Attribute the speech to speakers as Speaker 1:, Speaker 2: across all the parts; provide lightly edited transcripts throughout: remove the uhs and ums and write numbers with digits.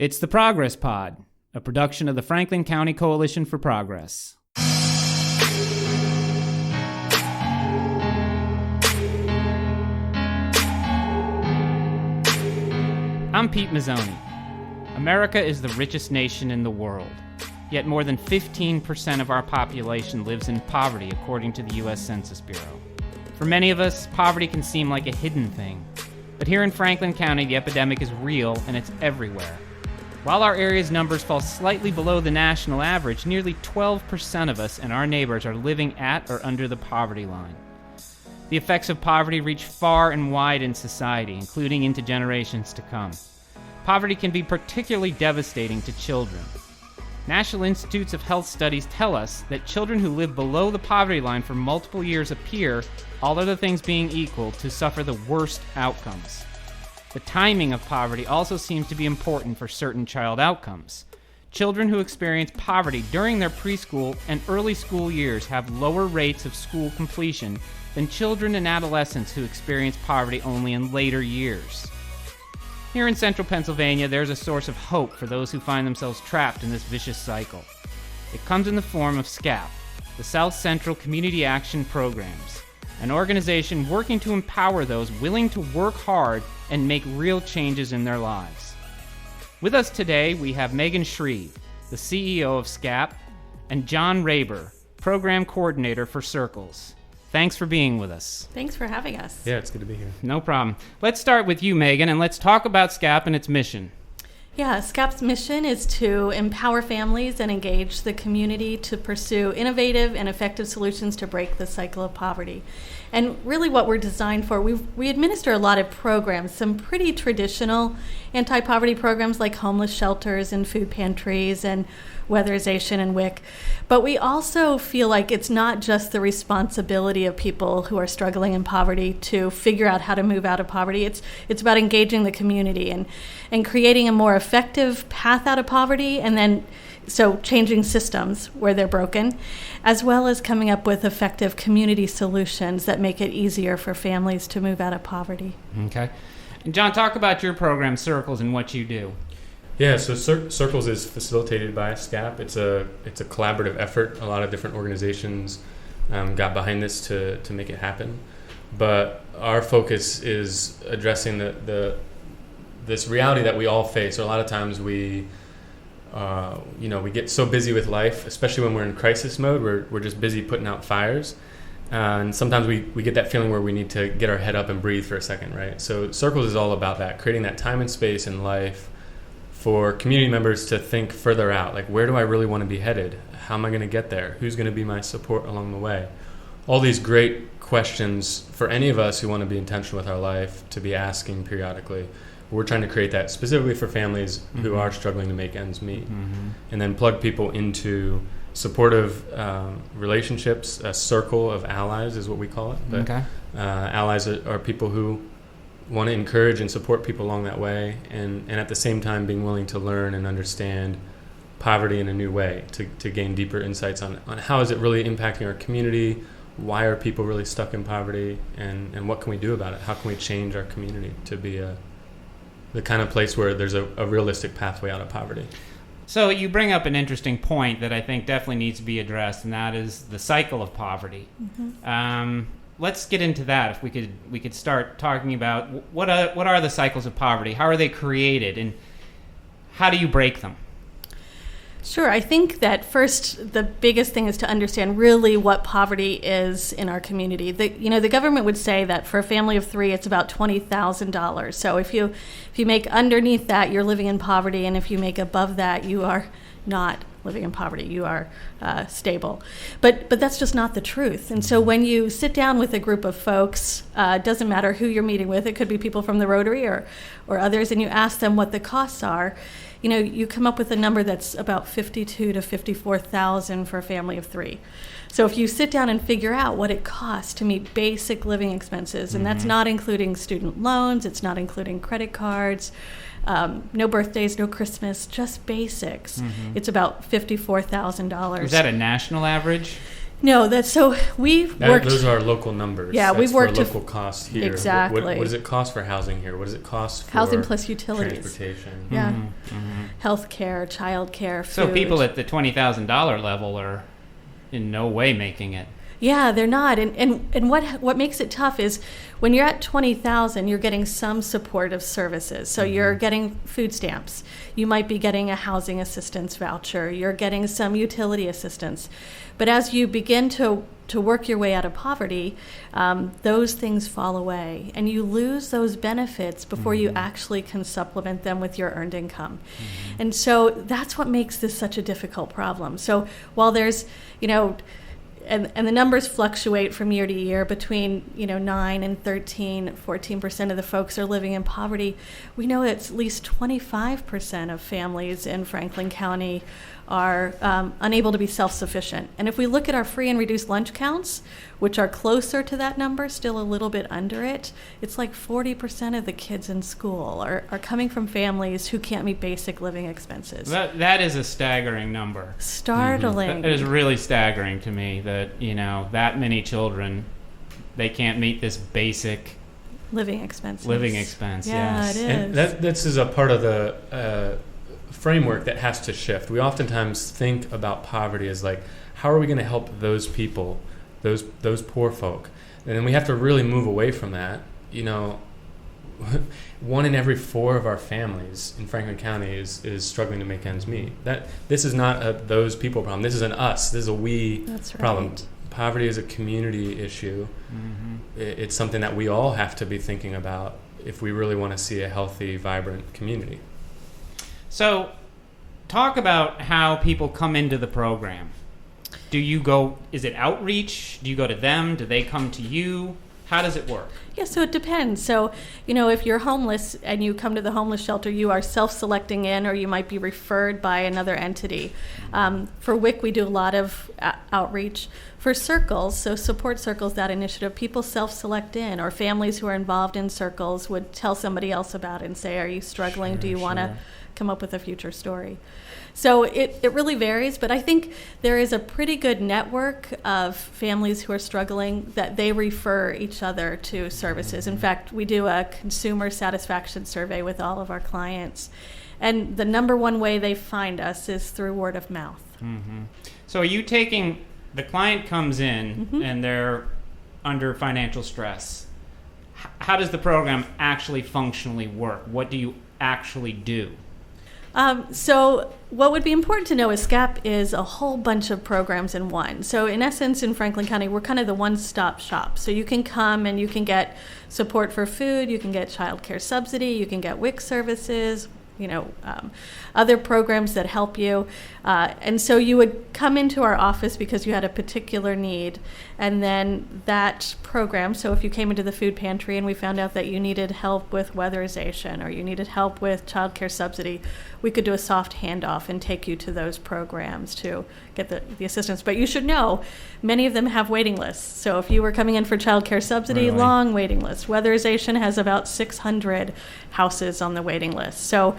Speaker 1: It's the Progress Pod, a production of the Franklin County Coalition for Progress. I'm Pete Mazzoni. America is the richest nation in the world, yet more than 15% of our population lives in poverty, according to the U.S. Census Bureau. For many of us, poverty can seem like a hidden thing, but here in Franklin County, the epidemic is real and it's everywhere. While our area's numbers fall slightly below the national average, nearly 12% of us and our neighbors are living at or under the poverty line. The effects of poverty reach far and wide in society, including into generations to come. Poverty can be particularly devastating to children. National Institutes of Health studies tell us that children who live below the poverty line for multiple years appear, all other things being equal, to suffer the worst outcomes. The timing of poverty also seems to be important for certain child outcomes. Children who experience poverty during their preschool and early school years have lower rates of school completion than children and adolescents who experience poverty only in later years. Here in central Pennsylvania, there's a source of hope for those who find themselves trapped in this vicious cycle. It comes in the form of SCCAP, the South Central Community Action Programs, an organization working to empower those willing to work hard and make real changes in their lives. With us today, we have Megan Shreve, the CEO of SCCAP, and Jon Raber, Program Coordinator for Circles. Thanks for being with us.
Speaker 2: Thanks for having us.
Speaker 3: Yeah, it's good to be here.
Speaker 1: No problem. Let's start with you, Megan, and let's talk about SCCAP and its mission.
Speaker 2: Yeah, SCCAP's mission is to empower families and engage the community to pursue innovative and effective solutions to break the cycle of poverty. And really what we're designed for, we administer a lot of programs, some pretty traditional anti-poverty programs like homeless shelters and food pantries and weatherization and WIC. But we also feel like it's not just the responsibility of people who are struggling in poverty to figure out how to move out of poverty. It's about engaging the community and creating a more effective path out of poverty, and then so changing systems where they're broken, as well as coming up with effective community solutions that make it easier for families to move out of poverty.
Speaker 1: Okay. And Jon, talk about your program, Circles, and what you do.
Speaker 3: Yeah, so Circles is facilitated by SCCAP. It's a collaborative effort. A lot of different organizations got behind this to make it happen. But our focus is addressing this reality that we all face. So a lot of times we get so busy with life, especially when we're in crisis mode. We're just busy putting out fires. And sometimes we get that feeling where we need to get our head up and breathe for a second, right? So Circles is all about that, creating that time and space in life for community members to think further out. Like, where do I really want to be headed? How am I going to get there? Who's going to be my support along the way? All these great questions for any of us who want to be intentional with our life to be asking periodically. We're trying to create that specifically for families who are struggling to make ends meet, and then plug people into supportive relationships. A circle of allies is what we call it. But, allies are people who want to encourage and support people along that way, and at the same time being willing to learn and understand poverty in a new way, to gain deeper insights on how is it really impacting our community, why are people really stuck in poverty, and what can we do about it? How can we change our community to be the kind of place where there's a realistic pathway out of poverty.
Speaker 1: So you bring up an interesting point that I think definitely needs to be addressed, and that is the cycle of poverty. Let's get into that. If we could start talking about what are the cycles of poverty? How are they created, and how do you break them?
Speaker 2: Sure. I think that first, the biggest thing is to understand really what poverty is in our community. The government would say that for a family of three, it's about $20,000. So if you make underneath that, you're living in poverty, and if you make above that, you are not living in poverty. You are stable. But that's just not the truth. And so when you sit down with a group of folks, it doesn't matter who you're meeting with, it could be people from the Rotary or others, and you ask them what the costs are, you come up with a number that's about $52,000 to $54,000 for a family of three. So if you sit down and figure out what it costs to meet basic living expenses, and that's not including student loans, it's not including credit cards, no birthdays, no Christmas, just basics. It's about $54,000.
Speaker 1: Is that a national average?
Speaker 2: No, that's so we've worked.
Speaker 3: Those are local numbers.
Speaker 2: Yeah, we've worked
Speaker 3: for local costs here.
Speaker 2: Exactly.
Speaker 3: What does it cost for housing here? What does it cost for
Speaker 2: housing plus utilities?
Speaker 3: Transportation.
Speaker 2: Yeah. health care, child care, food.
Speaker 1: So people at the $20,000 level are in no way making it.
Speaker 2: Yeah, they're not. And what makes it tough is when you're at 20,000, you're getting some supportive services. So you're getting food stamps. You might be getting a housing assistance voucher. You're getting some utility assistance. But as you begin to work your way out of poverty, those things fall away. And you lose those benefits before you actually can supplement them with your earned income. And so that's what makes this such a difficult problem. So while there's, and the numbers fluctuate from year to year between 9 and 13, 14% of the folks are living in poverty. We know that at least 25% of families in Franklin County are unable to be self-sufficient. And if we look at our free and reduced lunch counts, which are closer to that number, still a little bit under it, it's like 40% of the kids in school are coming from families who can't meet basic living expenses.
Speaker 1: That is a staggering number.
Speaker 2: Startling.
Speaker 1: It is really staggering to me that, that many children, they can't meet this basic
Speaker 2: living expense.
Speaker 1: Yeah,
Speaker 2: it is.
Speaker 3: And this is a part of the framework that has to shift. We oftentimes think about poverty as like, how are we going to help those people, those poor folk? And then we have to really move away from that. 1 in every 4 of our families in Franklin County is struggling to make ends meet. This is not a those people problem. This is an us. This is a we problem.
Speaker 2: Right.
Speaker 3: Poverty is a community issue. It's something that we all have to be thinking about if we really want to see a healthy, vibrant community.
Speaker 1: So, talk about how people come into the program. Is it outreach? Do you go to them? Do they come to you? How does it work?
Speaker 2: Yeah, so it depends. So, if you're homeless and you come to the homeless shelter, you are self-selecting in, or you might be referred by another entity. For WIC, we do a lot of outreach. For circles, so support circles, that initiative, people self-select in, or families who are involved in circles would tell somebody else about it and say, are you struggling? Do you want to come up with a future story? So it really varies, but I think there is a pretty good network of families who are struggling that they refer each other to services. In fact, we do a consumer satisfaction survey with all of our clients, and the number one way they find us is through word of mouth.
Speaker 1: So are you taking, the client comes in and they're under financial stress. How does the program actually functionally work? What do you actually do?
Speaker 2: So what would be important to know is SCCAP is a whole bunch of programs in one. So in essence, in Franklin County, we're kind of the one-stop shop. So you can come and you can get support for food, you can get child care subsidy, you can get WIC services, other programs that help you. And so you would come into our office because you had a particular need, and then that program, so if you came into the food pantry and we found out that you needed help with weatherization or you needed help with child care subsidy, we could do a soft handoff and take you to those programs to get the assistance. But you should know, many of them have waiting lists. So if you were coming in for child care subsidy, long waiting list. Weatherization has about 600 houses on the waiting list. So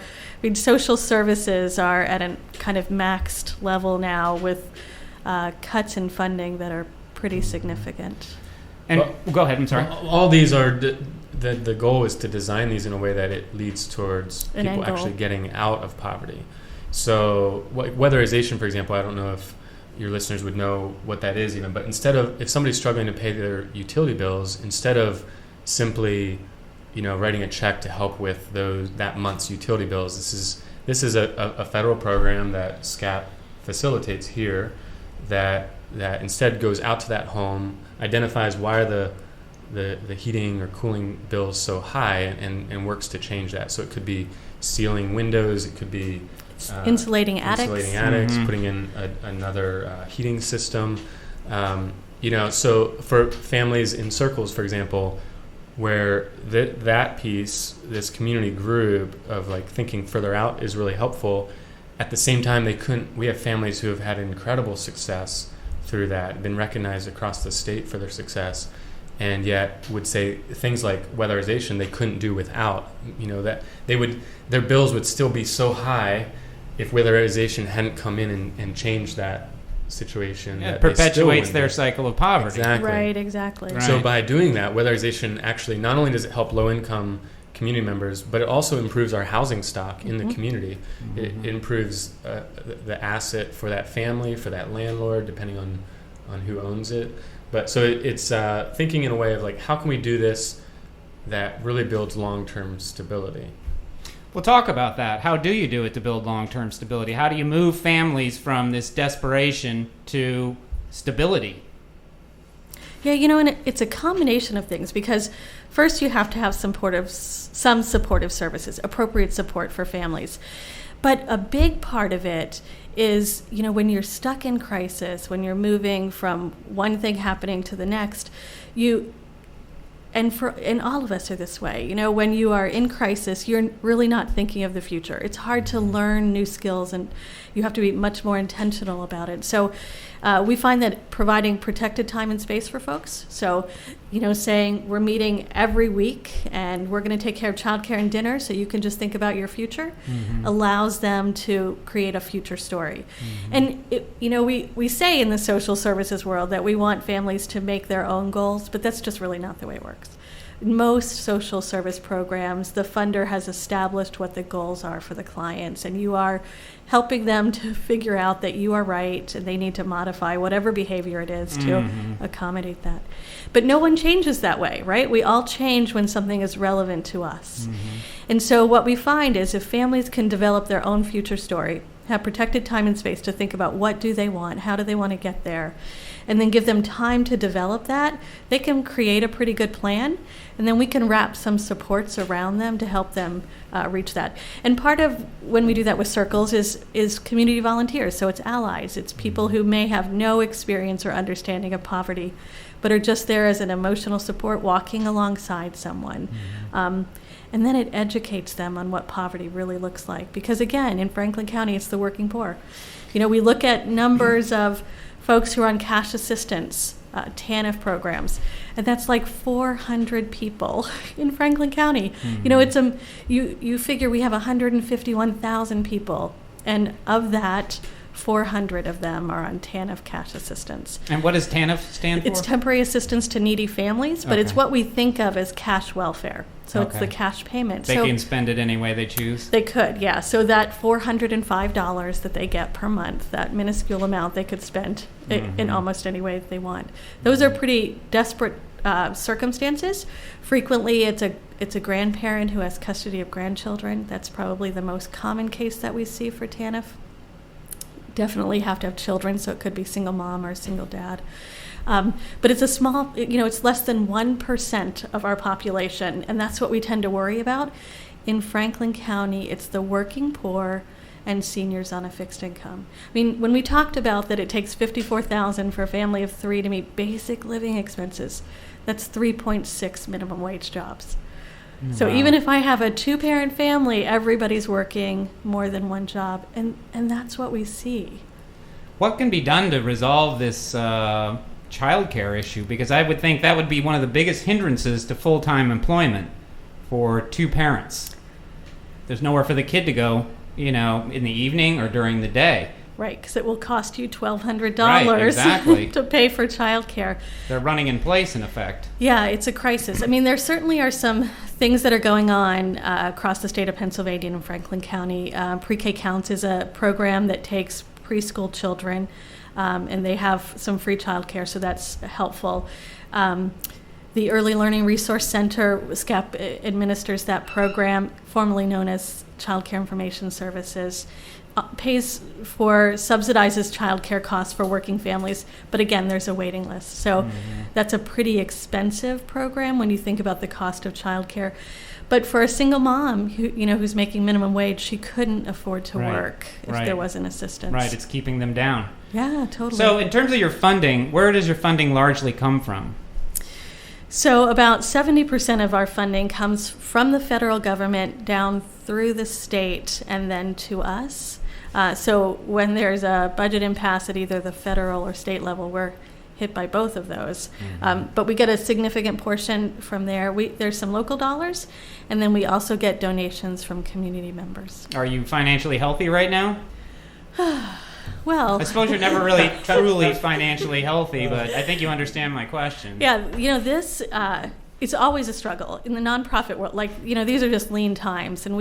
Speaker 2: social services are at a kind of maxed level now with cuts in funding that are pretty significant.
Speaker 1: And go ahead, I'm sorry.
Speaker 3: All these are, the goal is to design these in a way that it leads towards people actually getting out of poverty. So weatherization, for example, I don't know if your listeners would know what that is even, but if somebody's struggling to pay their utility bills, instead of simply writing a check to help with that month's utility bills, this is a federal program that SCCAP facilitates here that instead goes out to that home, identifies why are the heating or cooling bills so high, and works to change that. So it could be sealing windows, it could be
Speaker 2: insulating attics,
Speaker 3: putting in another heating system. So for families in circles, for example, where that piece, this community group of thinking further out is really helpful. At the same time, we have families who have had incredible success through that, been recognized across the state for their success, and yet would say things like weatherization they couldn't do without. That their bills would still be so high if weatherization hadn't come in and changed that situation.
Speaker 1: It perpetuates their cycle of poverty.
Speaker 3: Exactly.
Speaker 2: Right, exactly.
Speaker 3: So by doing that, weatherization actually not only does it help low-income community members, but it also improves our housing stock in the community. It improves the asset for that family, for that landlord, depending on who owns it. But so it's thinking in a way of like, how can we do this that really builds long-term stability?
Speaker 1: We'll talk about that. How do you do it to build long-term stability? How do you move families from this desperation to stability?
Speaker 2: Yeah, and it's a combination of things, because first you have to have some supportive services, appropriate support for families. But a big part of it is, when you're stuck in crisis, when you're moving from one thing happening to the next, and all of us are this way. When you are in crisis, you're really not thinking of the future. It's hard to learn new skills, and you have to be much more intentional about it. So we find that providing protected time and space for folks, so saying we're meeting every week and we're going to take care of childcare and dinner so you can just think about your future, allows them to create a future story. And we say in the social services world that we want families to make their own goals, but that's just really not the way it works. Most social service programs, the funder has established what the goals are for the clients, and you are helping them to figure out that you are right and they need to modify whatever behavior it is to accommodate that. But no one changes that way, right? We all change when something is relevant to us. And so what we find is if families can develop their own future story, have protected time and space to think about what do they want, how do they want to get there, and then give them time to develop that, they can create a pretty good plan, and then we can wrap some supports around them to help them reach that. And part of when we do that with Circles is community volunteers, so it's allies. It's people who may have no experience or understanding of poverty, but are just there as an emotional support, walking alongside someone. And then it educates them on what poverty really looks like. Because again, in Franklin County, it's the working poor. We look at numbers of folks who are on cash assistance, TANF programs, and that's like 400 people in Franklin County. It's you figure we have 151,000 people, and of that, 400 of them are on TANF cash assistance.
Speaker 1: And what does TANF stand for?
Speaker 2: It's temporary assistance to needy families, but it's what we think of as cash welfare. So it's the cash payment.
Speaker 1: They can spend it any way they choose?
Speaker 2: They could, yeah. So that $405 that they get per month, that minuscule amount they could spend in almost any way that they want. Those are pretty desperate circumstances. Frequently, it's a grandparent who has custody of grandchildren. That's probably the most common case that we see for TANF. Definitely have to have children, so it could be single mom or single dad. But it's a small, it's less than 1% of our population, and that's what we tend to worry about. In Franklin County, it's the working poor and seniors on a fixed income. When we talked about that it takes $54,000 for a family of 3 to meet basic living expenses, that's 3.6 minimum wage jobs. So even if I have a 2-parent family, everybody's working more than one job, and that's what we see.
Speaker 1: What can be done to resolve this childcare issue? Because I would think that would be one of the biggest hindrances to full-time employment for 2 parents. There's nowhere for the kid to go, in the evening or during the day.
Speaker 2: Right, because it will cost you $1,200
Speaker 1: exactly.
Speaker 2: to pay for childcare.
Speaker 1: They're running in place, in effect.
Speaker 2: Yeah, it's a crisis. There certainly are some things that are going on across the state of Pennsylvania and Franklin County. Pre-K Counts is a program that takes preschool children, and they have some free childcare, so that's helpful. The Early Learning Resource Center, SCCAP, administers that program, formerly known as Child Care Information Services. Subsidizes child care costs for working families, but again, there's a waiting list. So that's a pretty expensive program when you think about the cost of child care. But for a single mom who's making minimum wage, she couldn't afford to work if there wasn't assistance.
Speaker 1: Right, it's keeping them down.
Speaker 2: Yeah, totally.
Speaker 1: So in terms of your funding, where does your funding largely come from?
Speaker 2: So about 70% of our funding comes from the federal government down through the state and then to us. So when there's a budget impasse at either the federal or state level, we're hit by both of those. But we get a significant portion from there. There's some local dollars, and then we also get donations from community members.
Speaker 1: Are you financially healthy right now?
Speaker 2: Well,
Speaker 1: I suppose you're never really truly financially healthy, but I think you understand my question.
Speaker 2: Yeah, this It's always a struggle in the nonprofit world. Like, these are just lean times, and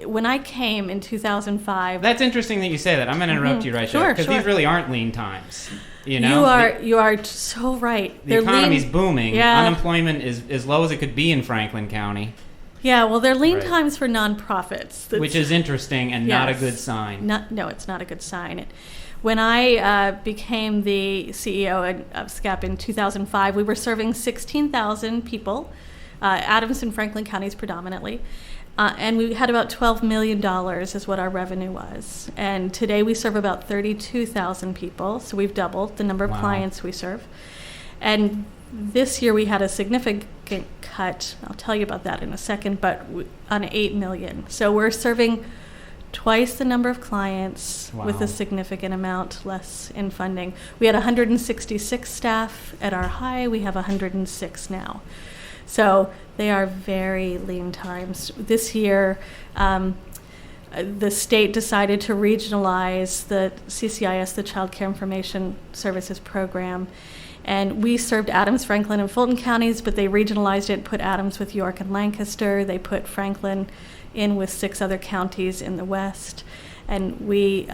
Speaker 2: when I came in 2005.
Speaker 1: That's interesting that you say that. I'm going to interrupt you right there, because these really aren't lean times. You
Speaker 2: are so right.
Speaker 1: The economy's booming.
Speaker 2: Yeah.
Speaker 1: Unemployment is as low as it could be in Franklin County.
Speaker 2: Yeah, well, they're lean times for nonprofits.
Speaker 1: Which is interesting and not a good sign.
Speaker 2: No, it's not a good sign. When I became the CEO of SCCAP in 2005, we were serving 16,000 people, Adams and Franklin counties predominantly, and we had about $12 million is what our revenue was. And today we serve about 32,000 people, so we've doubled the number of clients we serve. And this year we had a significant cut. I'll tell you about that in a second, but on $8 million. So we're serving twice the number of clients with a significant amount less in funding. We had 166 staff at our high. We have 106 now. So they are very lean times. This year, the state decided to regionalize the CCIS, the Child Care Information Services Program. And we served Adams, Franklin, and Fulton counties, but they regionalized it, put Adams with York and Lancaster. They put Franklin in with 6 other counties in the west. And we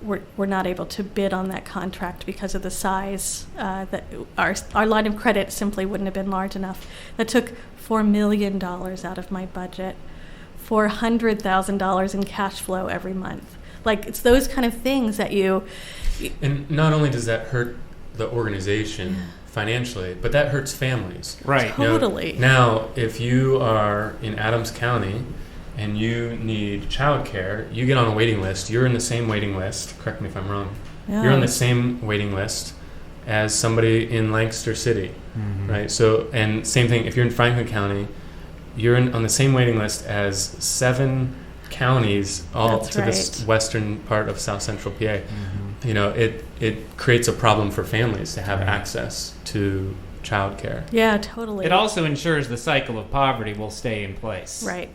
Speaker 2: were not able to bid on that contract because of the size. That our line of credit simply wouldn't have been large enough. That took $4 million out of my budget, $400,000 in cash flow every month. Like, it's those kind of things that you...
Speaker 3: And not only does that hurt the organization financially, but that hurts families.
Speaker 1: Right.
Speaker 2: Totally.
Speaker 3: Now, if you are in Adams County and you need childcare, you get on a waiting list. You're in the same waiting list. Correct me if I'm wrong. Yeah. You're on the same waiting list as somebody in Lancaster City, right? So, and same thing, if you're in Franklin County, you're on the same waiting list as 7 counties all this western part of South Central PA. It creates a problem for families to have access to childcare.
Speaker 2: Yeah, totally.
Speaker 1: It also ensures the cycle of poverty will stay in place.
Speaker 2: Right.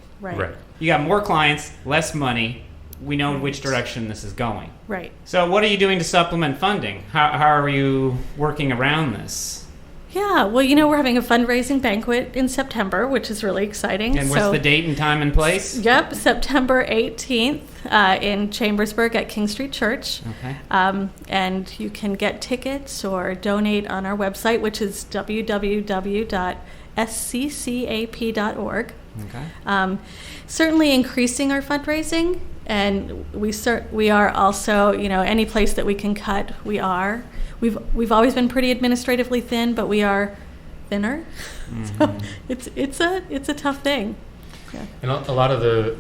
Speaker 1: You got more clients, less money. We know which direction this is going.
Speaker 2: Right.
Speaker 1: So what are you doing to supplement funding? How are you working around this?
Speaker 2: Yeah, well, we're having a fundraising banquet in September, which is really exciting.
Speaker 1: And what's the date and time and place?
Speaker 2: Yep, September 18th in Chambersburg at King Street Church.
Speaker 1: Okay.
Speaker 2: And you can get tickets or donate on our website, which is www.SCCAP.org.
Speaker 1: Okay.
Speaker 2: Certainly increasing our fundraising, and we are also, any place that we can cut, we are. We've always been pretty administratively thin, but we are thinner. So it's a tough thing. Yeah.
Speaker 3: And a lot of the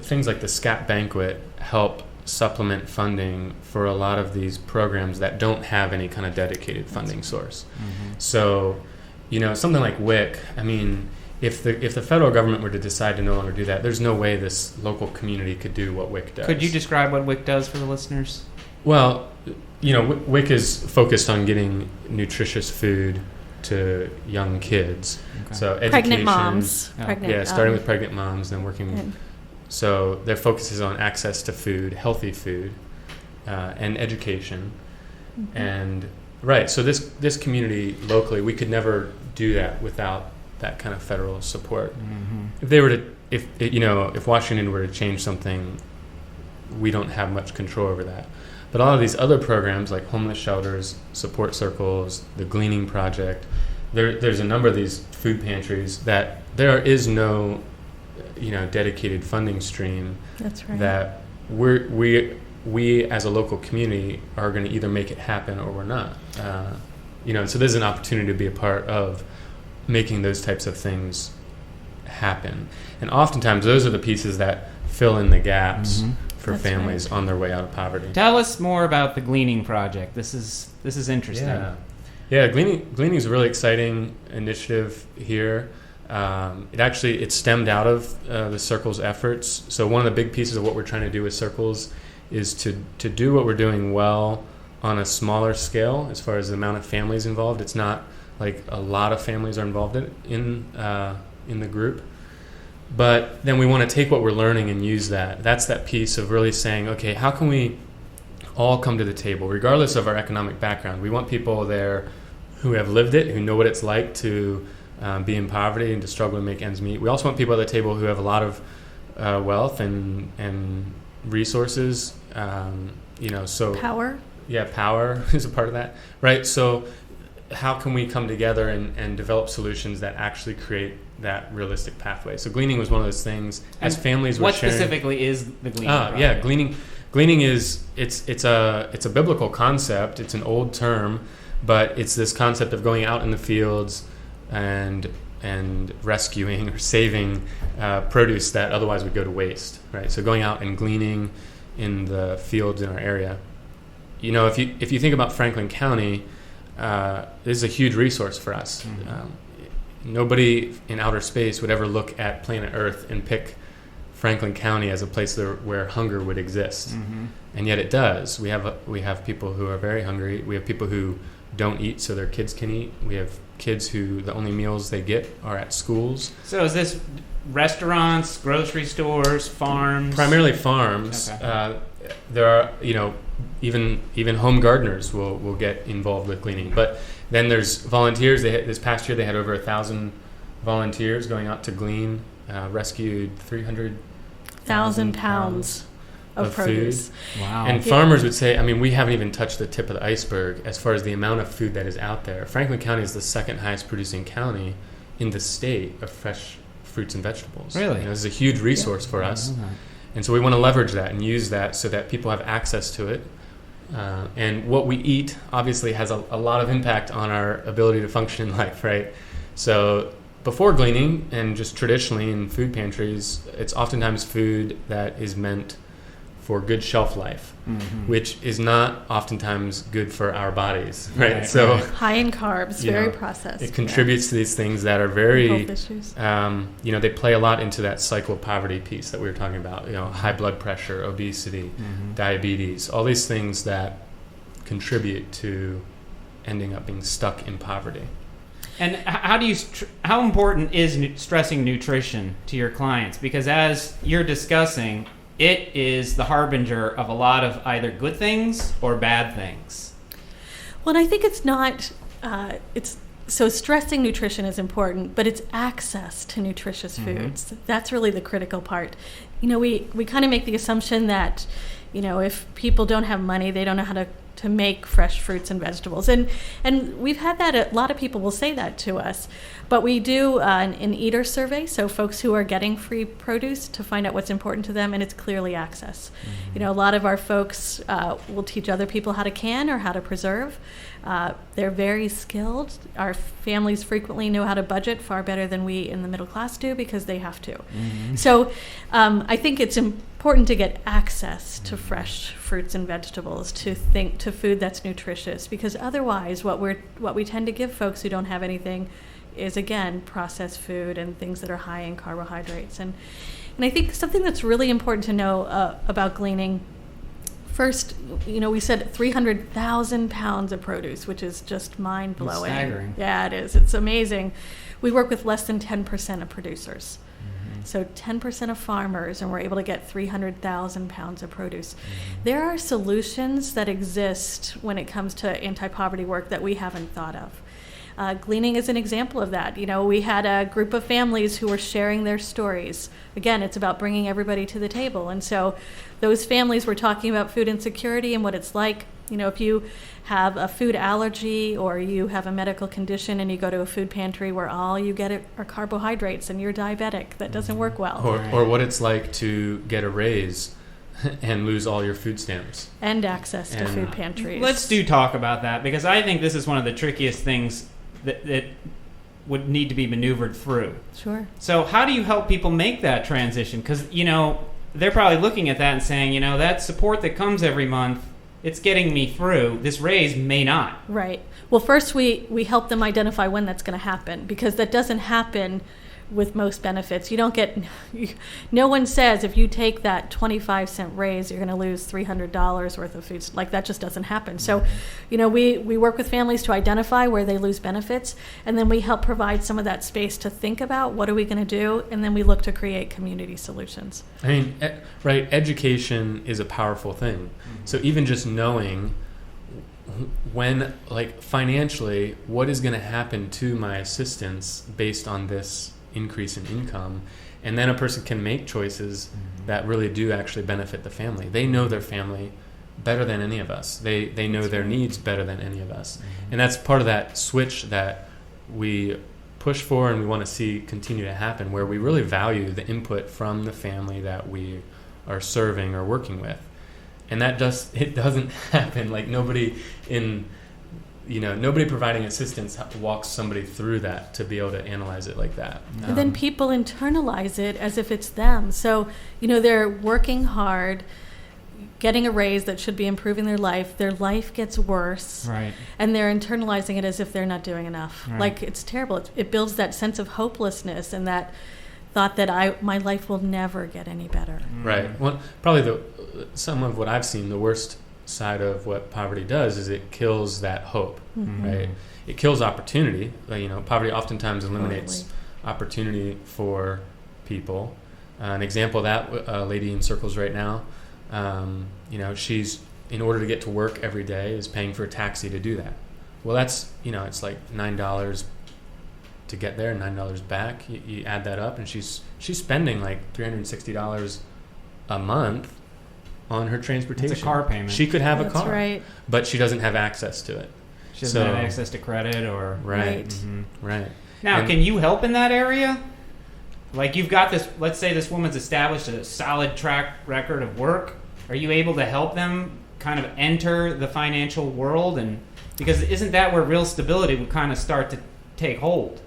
Speaker 3: things like the SCCAP banquet help supplement funding for a lot of these programs that don't have any kind of dedicated funding source. So, something like WIC, I mean, if the federal government were to decide to no longer do that, there's no way this local community could do what WIC does.
Speaker 1: Could you describe what WIC does for the listeners?
Speaker 3: Well, WIC is focused on getting nutritious food to young kids. Okay. So education,
Speaker 2: pregnant moms.
Speaker 3: Starting with pregnant moms, then working. So their focus is on access to food, healthy food, and education. And so this community locally, we could never do that without that kind of federal support. If they were to, if Washington were to change something, we don't have much control over that. But a lot of these other programs like homeless shelters, support circles, the Gleaning Project, there's a number of these food pantries that there is no, dedicated funding stream.
Speaker 2: That's right.
Speaker 3: That we as a local community are going to either make it happen or we're not. So there's an opportunity to be a part of making those types of things happen. And oftentimes those are the pieces that fill in the gaps for families on their way out of poverty.
Speaker 1: Tell us more about the Gleaning Project. This is interesting.
Speaker 3: Yeah, Gleaning is a really exciting initiative here. It stemmed out of the Circles efforts. So one of the big pieces of what we're trying to do with Circles is to do what we're doing well on a smaller scale as far as the amount of families involved. It's not like a lot of families are involved in the group. But then we want to take what we're learning and use that. That's that piece of really saying, okay, how can we all come to the table, regardless of our economic background? We want people there who have lived it, who know what it's like to be in poverty and to struggle to make ends meet. We also want people at the table who have a lot of wealth and resources. So
Speaker 2: Power.
Speaker 3: Yeah, power is a part of that, right? So how can we come together and develop solutions that actually create that realistic pathway? So gleaning was one of those things. As families were sharing.
Speaker 1: What specifically is the gleaning?
Speaker 3: Yeah, gleaning is it's a biblical concept. It's an old term, but it's this concept of going out in the fields and rescuing or saving produce that otherwise would go to waste, right? So going out and gleaning in the fields in our area. If you think about Franklin County, this is a huge resource for us. Nobody in outer space would ever look at planet Earth and pick Franklin County as a place where hunger would exist, and yet it does. We have people who are very hungry. We have people who don't eat so their kids can eat. We have kids who the only meals they get are at schools.
Speaker 1: So is this restaurants, grocery stores, farms?
Speaker 3: Primarily farms.
Speaker 1: Okay.
Speaker 3: There are, even home gardeners will get involved with gleaning. But then there's volunteers. This past year they had over 1,000 volunteers going out to glean, rescued 300,000 pounds of
Speaker 2: produce.
Speaker 3: Food.
Speaker 1: Wow.
Speaker 3: And farmers would say, we haven't even touched the tip of the iceberg as far as the amount of food that is out there. Franklin County is the second highest producing county in the state of fresh fruits and vegetables.
Speaker 1: Really?
Speaker 3: This is a huge resource for us. And so we want to leverage that and use that so that people have access to it. And what we eat obviously has a lot of impact on our ability to function in life, right? So before gleaning, and just traditionally in food pantries, it's oftentimes food that is meant for good shelf life, which is not oftentimes good for our bodies, right? So
Speaker 2: high in carbs, very processed.
Speaker 3: It contributes to these things that are very,
Speaker 2: health issues.
Speaker 3: They play a lot into that cycle of poverty piece that we were talking about. High blood pressure, obesity, diabetes, all these things that contribute to ending up being stuck in poverty.
Speaker 1: And how important is stressing nutrition to your clients? Because as you're discussing, it is the harbinger of a lot of either good things or bad things.
Speaker 2: Well, I think it's not, so stressing nutrition is important, but it's access to nutritious foods. That's really the critical part. We kind of make the assumption that, if people don't have money, they don't know how to make fresh fruits and vegetables. And we've had that, a lot of people will say that to us. But we do an eater survey, so folks who are getting free produce to find out what's important to them, and it's clearly access. A lot of our folks will teach other people how to can or how to preserve. They're very skilled. Our families frequently know how to budget far better than we in the middle class do because they have to. So I think it's important to get access to fresh fruits and vegetables, to food that's nutritious, because otherwise what we tend to give folks who don't have anything is, again, processed food and things that are high in carbohydrates. And I think something that's really important to know about gleaning, first, we said 300,000 pounds of produce, which is just mind-blowing.
Speaker 1: It's staggering.
Speaker 2: Yeah, it is. It's amazing. We work with less than 10% of producers. So 10% of farmers, and we're able to get 300,000 pounds of produce. There are solutions that exist when it comes to anti-poverty work that we haven't thought of. Gleaning is an example of that. We had a group of families who were sharing their stories. Again, it's about bringing everybody to the table. And so those families were talking about food insecurity and what it's like. If you have a food allergy or you have a medical condition and you go to a food pantry where all you get are carbohydrates and you're diabetic, that doesn't work well.
Speaker 3: Or what it's like to get a raise and lose all your food stamps.
Speaker 2: And access to food pantries.
Speaker 1: Let's talk about that, because I think this is one of the trickiest things that would need to be maneuvered through.
Speaker 2: Sure.
Speaker 1: So how do you help people make that transition? Because, they're probably looking at that and saying, that support that comes every month, it's getting me through. This raise may not.
Speaker 2: Right. Well, first we help them identify when that's going to happen, because that doesn't happen with most benefits. No one says if you take that 25-cent raise, you're going to lose $300 worth of food. Like, that just doesn't happen. So, we work with families to identify where they lose benefits, and then we help provide some of that space to think about what are we going to do, and then we look to create community solutions.
Speaker 3: Right, education is a powerful thing. So even just knowing when, like, financially, what is going to happen to my assistance based on this increase in income? And then a person can make choices that really do actually benefit the family. They know their family better than any of us. They know their needs better than any of us. And that's part of that switch that we push for and we want to see continue to happen, where we really value the input from the family that we are serving or working with. And that it doesn't happen. Like, nobody providing assistance walks somebody through that to be able to analyze it like that.
Speaker 2: And then people internalize it as if it's them. So, they're working hard, getting a raise that should be improving their life gets worse.
Speaker 1: Right.
Speaker 2: And they're internalizing it as if they're not doing enough.
Speaker 1: Right.
Speaker 2: Like, it's terrible. It builds that sense of hopelessness and that thought that my life will never get any better.
Speaker 3: Right. Well, probably some of what I've seen, the worst side of what poverty does is it kills that hope, right? It kills opportunity. Poverty oftentimes eliminates opportunity for people. An example of that, a lady in circles right now, she's, in order to get to work every day, is paying for a taxi to do that. Well, that's, it's like $9 to get there and $9 back. You add that up, and she's spending like $360 a month on her transportation.
Speaker 1: It's a car payment.
Speaker 3: She could have a car,
Speaker 2: right.
Speaker 3: but she doesn't have access to it.
Speaker 1: She doesn't have access to credit or...
Speaker 3: Right.
Speaker 1: Mm-hmm.
Speaker 3: Right.
Speaker 1: Now, can you help in that area? Like, you've got this, let's say this woman's established a solid track record of work. Are you able to help them kind of enter the financial world? And because isn't that where real stability would kind of start to take hold?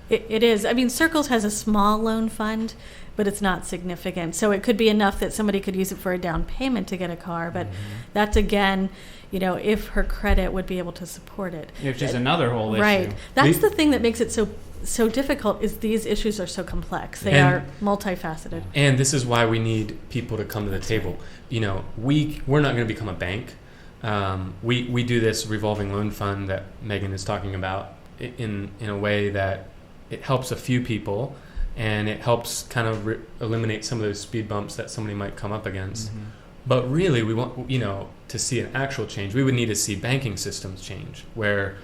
Speaker 2: It is. I mean, Circles has a small loan fund, but it's not significant. So it could be enough that somebody could use it for a down payment to get a car. But that's, again, if her credit would be able to support it.
Speaker 1: Which is another whole issue.
Speaker 2: Right. That's the thing that makes it so difficult, is these issues are so complex. They are multifaceted.
Speaker 3: And this is why we need people to come to the table. We're not going to become a bank. We do this revolving loan fund that Megan is talking about in a way that it helps a few people, and it helps kind of eliminate some of those speed bumps that somebody might come up against. But really, we want, to see an actual change, we would need to see banking systems change, where,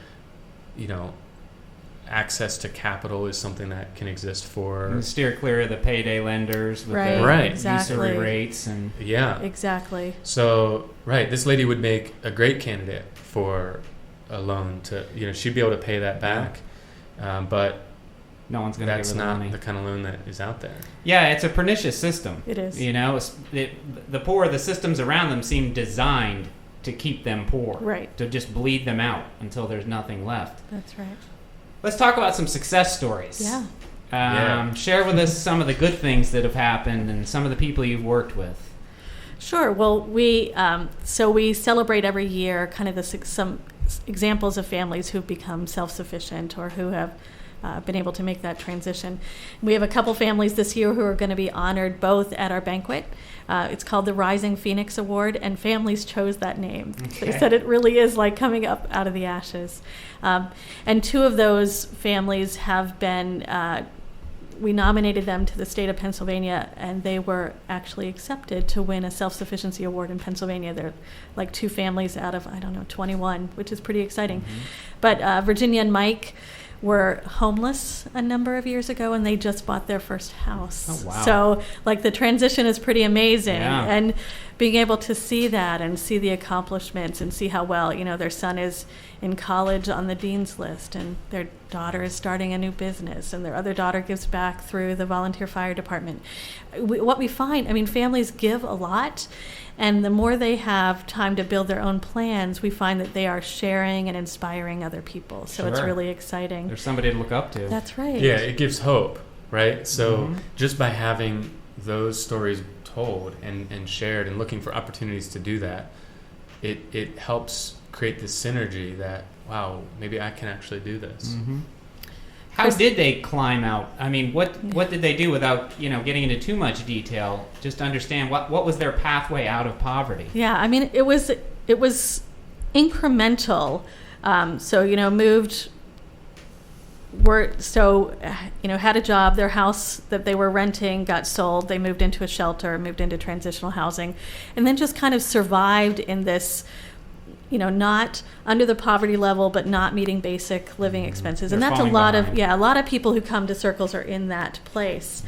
Speaker 3: access to capital is something that can exist for...
Speaker 1: And steer clear of the payday lenders with
Speaker 2: the
Speaker 1: usury rates. And
Speaker 2: Exactly.
Speaker 3: So, this lady would make a great candidate for a loan to, she'd be able to pay that back, but
Speaker 1: no one's going to give her the money.
Speaker 3: That's not the kind of loan that is out there.
Speaker 1: Yeah, it's a pernicious system.
Speaker 2: It is.
Speaker 1: The poor, the systems around them seem designed to keep them poor.
Speaker 2: Right.
Speaker 1: To just bleed them out until there's nothing left.
Speaker 2: That's right.
Speaker 1: Let's talk about some success stories.
Speaker 2: Yeah.
Speaker 1: Share with us some of the good things that have happened and some of the people you've worked with.
Speaker 2: Sure. Well, we celebrate every year kind of some examples of families who've become self-sufficient or who have been able to make that transition. We have a couple families this year who are going to be honored both at our banquet. It's called the Rising Phoenix Award, and families chose that name. Okay. They said it really is like coming up out of the ashes. And two of those families have been, we nominated them to the state of Pennsylvania, and they were actually accepted to win a self-sufficiency award in Pennsylvania. They're like two families out of, 21, which is pretty exciting. But Virginia and Mike were homeless a number of years ago, and they just bought their first house.
Speaker 1: Oh, wow.
Speaker 2: So, the transition is pretty amazing.
Speaker 1: Yeah.
Speaker 2: And being able to see that and see the accomplishments and see how well, their son is in college on the dean's list, and their daughter is starting a new business, and their other daughter gives back through the volunteer fire department. What we find, families give a lot, and the more they have time to build their own plans, we find that they are sharing and inspiring other people. So It's really exciting.
Speaker 1: There's somebody to look up to.
Speaker 2: That's right.
Speaker 3: Yeah, it gives hope, right? So just by having those stories told and shared and looking for opportunities to do that, it helps create this synergy that, wow, maybe I can actually do this.
Speaker 1: How did they climb out? What did they do without, getting into too much detail? Just to understand what was their pathway out of poverty?
Speaker 2: Yeah, it was incremental. Had a job. Their house that they were renting got sold. They moved into a shelter, moved into transitional housing, and then just kind of survived in this not under the poverty level, but not meeting basic living expenses. And
Speaker 1: They're
Speaker 2: that's a
Speaker 1: falling
Speaker 2: lot
Speaker 1: behind.
Speaker 2: a lot of people who come to Circles are in that place.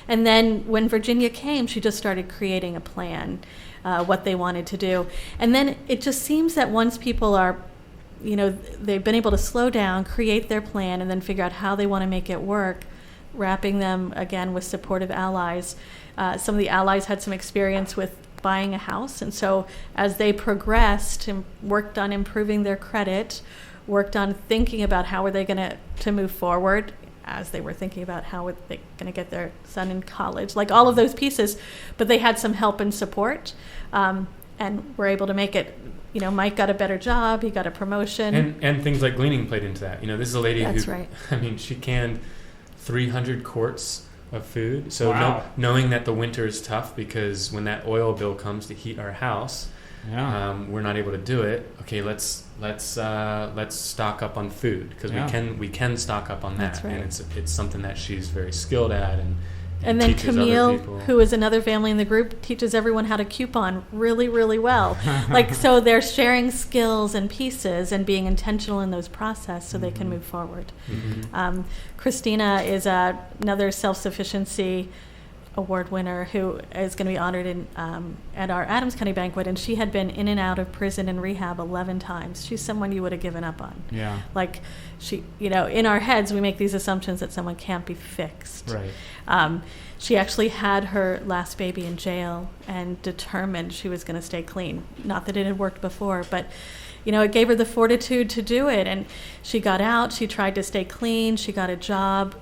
Speaker 2: And then when Virginia came, she just started creating a plan, what they wanted to do. And then it just seems that once people are, they've been able to slow down, create their plan, and then figure out how they want to make it work, wrapping them, again, with supportive allies. Some of the allies had some experience with buying a house, and so as they progressed and worked on improving their credit, worked on thinking about how are they going to move forward, as they were thinking about how were they going to get their son in college, like all of those pieces, but they had some help and support, and were able to make it. Mike got a better job, he got a promotion.
Speaker 3: And things like gleaning played into that. This is a lady
Speaker 2: That's
Speaker 3: who,
Speaker 2: right.
Speaker 3: She canned 300 quarts of food. So
Speaker 1: Wow.
Speaker 3: knowing that the winter is tough because when that oil bill comes to heat our house, we're not able to do it. Okay, let's stock up on food because we can stock up on that.
Speaker 2: That's right.
Speaker 3: And it's something that she's very skilled at
Speaker 2: and then
Speaker 3: teaches other
Speaker 2: Camille,
Speaker 3: people.
Speaker 2: who is another family in the group, teaches everyone how to coupon really, really well. So they're sharing skills and pieces and being intentional in those processes so they can move forward.
Speaker 3: Mm-hmm.
Speaker 2: Christina is another self-sufficiency award winner who is going to be honored at our Adams County banquet, and she had been in and out of prison and rehab 11 times. She's someone you would have given up on.
Speaker 1: Yeah.
Speaker 2: Like she, in our heads we make these assumptions that someone can't be fixed.
Speaker 3: Right.
Speaker 2: She actually had her last baby in jail and determined she was going to stay clean. Not that it had worked before, but it gave her the fortitude to do it. And she got out, she tried to stay clean, she got a job,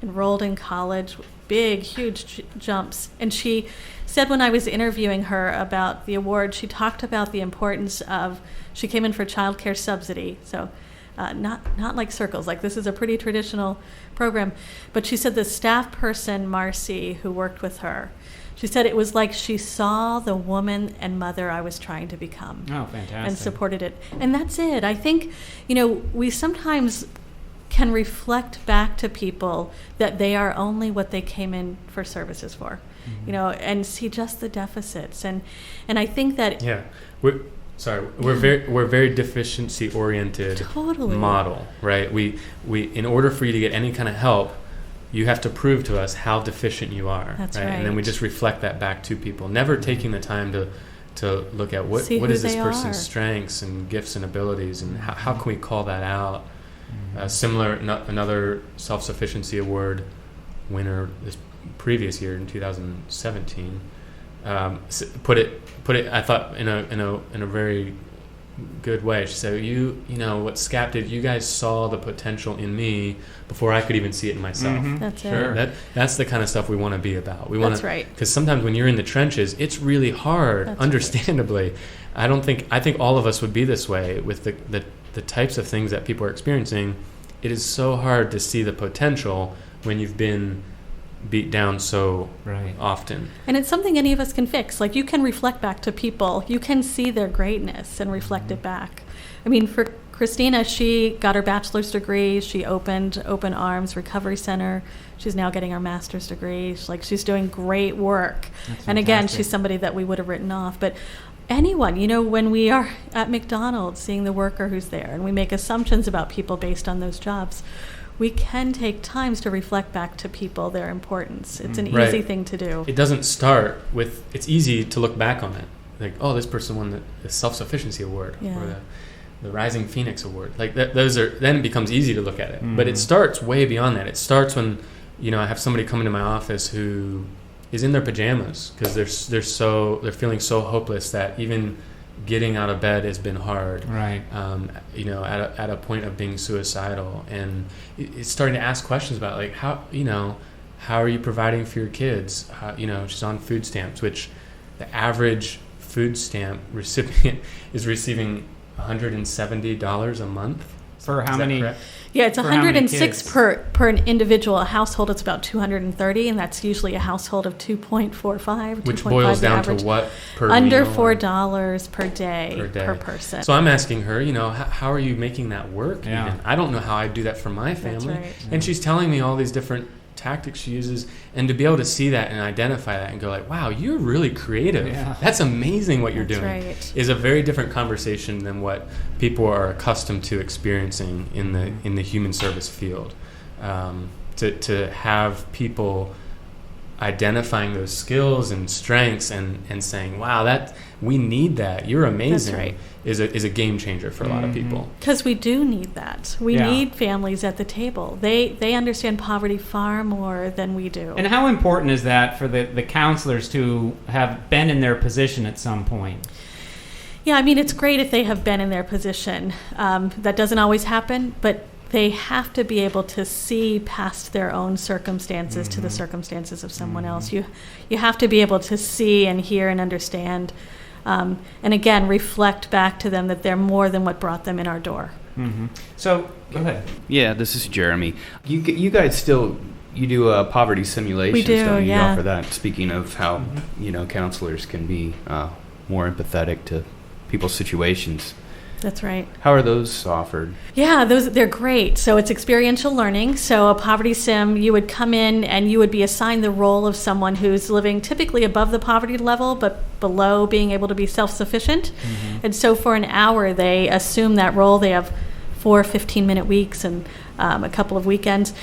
Speaker 2: enrolled in college, big, huge jumps. And she said when I was interviewing her about the award, she talked about the importance of, she came in for child care subsidy, so not like Circles, like this is a pretty traditional program. But she said the staff person, Marcy, who worked with her, she said it was like she saw the woman and mother I was trying to become.
Speaker 1: Oh, fantastic.
Speaker 2: And supported it. And that's it. I think, we sometimes can reflect back to people that they are only what they came in for services for, and see just the deficits. And I think that
Speaker 3: we're very deficiency oriented
Speaker 2: Totally.
Speaker 3: model, right? We in order for you to get any kind of help, you have to prove to us how deficient you are.
Speaker 2: That's
Speaker 3: right? And then we just reflect that back to people, never taking the time to look at what is this person's strengths and gifts and abilities, and how can we call that out. Another self-sufficiency award winner this previous year in 2017 put it I thought in a very good way. She said, what SCCAP did, you guys saw the potential in me before I could even see it in myself.
Speaker 1: Mm-hmm.
Speaker 2: That's
Speaker 1: Sure.
Speaker 2: it.
Speaker 3: That's the kind of stuff we want to be about.
Speaker 2: That's right.
Speaker 3: Because sometimes when you're in the trenches, it's really hard,
Speaker 2: That's
Speaker 3: understandably. Right. I think all of us would be this way with the types of things that people are experiencing. It is so hard to see the potential when you've been beat down so often.
Speaker 2: And it's something any of us can fix. Like, you can reflect back to people. You can see their greatness and reflect it back. I mean, for Christina, she got her bachelor's degree. She opened Open Arms Recovery Center. She's now getting her master's degree. She's doing great work. And again, she's somebody that we would have written off. But anyone, when we are at McDonald's seeing the worker who's there and we make assumptions about people based on those jobs, we can take times to reflect back to people their importance. It's an easy thing to do.
Speaker 3: It doesn't start with, it's easy to look back on it. Like, oh, this person won the Self-Sufficiency Award or the Rising Phoenix Award. Like then it becomes easy to look at it. But it starts way beyond that. It starts when, I have somebody come into my office who is in their pajamas because they're feeling so hopeless that even getting out of bed has been hard.
Speaker 1: Right.
Speaker 3: At a point of being suicidal, and it's starting to ask questions about like how are you providing for your kids? She's on food stamps, which the average food stamp recipient is receiving $170 a month.
Speaker 1: For how many?
Speaker 3: Correct?
Speaker 2: Yeah, it's
Speaker 1: For how many
Speaker 2: 106
Speaker 1: kids?
Speaker 2: per an individual. A household, it's about 230, and that's usually a household of 2.45.
Speaker 3: Which
Speaker 2: 2.5
Speaker 3: boils down
Speaker 2: average.
Speaker 3: to what per
Speaker 2: Under
Speaker 3: meal?
Speaker 2: $4 per day per person.
Speaker 3: So I'm asking her, how are you making that work?
Speaker 1: Yeah.
Speaker 3: Even? I don't know how I do that for my family.
Speaker 2: That's right.
Speaker 3: And she's telling me all these different tactics she uses, and to be able to see that and identify that and go like, wow, you're really creative.
Speaker 1: Yeah.
Speaker 3: That's amazing what you're
Speaker 2: That's
Speaker 3: doing.
Speaker 2: right.
Speaker 3: Is a very different conversation than what people are accustomed to experiencing in the human service field. To have people identifying those skills and strengths and saying, wow, that we need that. You're amazing.
Speaker 2: That's right.
Speaker 3: Is a game changer for a lot of people.
Speaker 2: Because we do need that. We need families at the table. They understand poverty far more than we do.
Speaker 1: And how important is that for the counselors to have been in their position at some point?
Speaker 2: Yeah, I mean, it's great if they have been in their position. That doesn't always happen, but they have to be able to see past their own circumstances to the circumstances of someone else. You have to be able to see and hear and understand, and again, reflect back to them that they're more than what brought them in our door.
Speaker 1: Mm-hmm. So, go ahead.
Speaker 4: Yeah, this is Jeremy. You guys still, you do poverty simulations,
Speaker 2: We do,
Speaker 4: don't you?
Speaker 2: yeah.
Speaker 4: You offer that. Speaking of how, counselors can be more empathetic to people's situations.
Speaker 2: That's right.
Speaker 4: How are those offered?
Speaker 2: Yeah, they're great. So it's experiential learning. So a poverty sim, you would come in and you would be assigned the role of someone who's living typically above the poverty level, but below being able to be self-sufficient. And so for an hour, they assume that role. They have 4 15-minute weeks and a couple of weekends.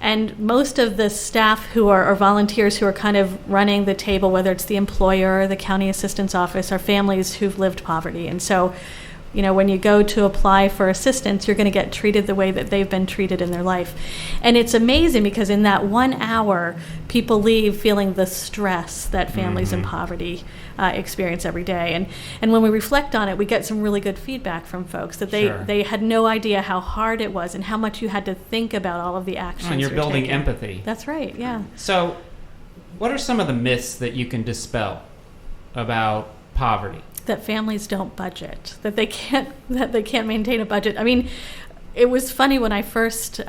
Speaker 2: And most of the staff who are, or volunteers who are kind of running the table, whether it's the employer or the county assistance office, are families who've lived poverty. And so when you go to apply for assistance, you're going to get treated the way that they've been treated in their life. And it's amazing because in that 1 hour, people leave feeling the stress that families in poverty experience every day. And when we reflect on it, we get some really good feedback from folks that they had no idea how hard it was and how much you had to think about all of the actions.
Speaker 1: And you're building
Speaker 2: taking.
Speaker 1: empathy.
Speaker 2: That's right, yeah.
Speaker 1: So, what are some of the myths that you can dispel about poverty?
Speaker 2: That families don't budget, that they can't maintain a budget. I mean, it was funny when I first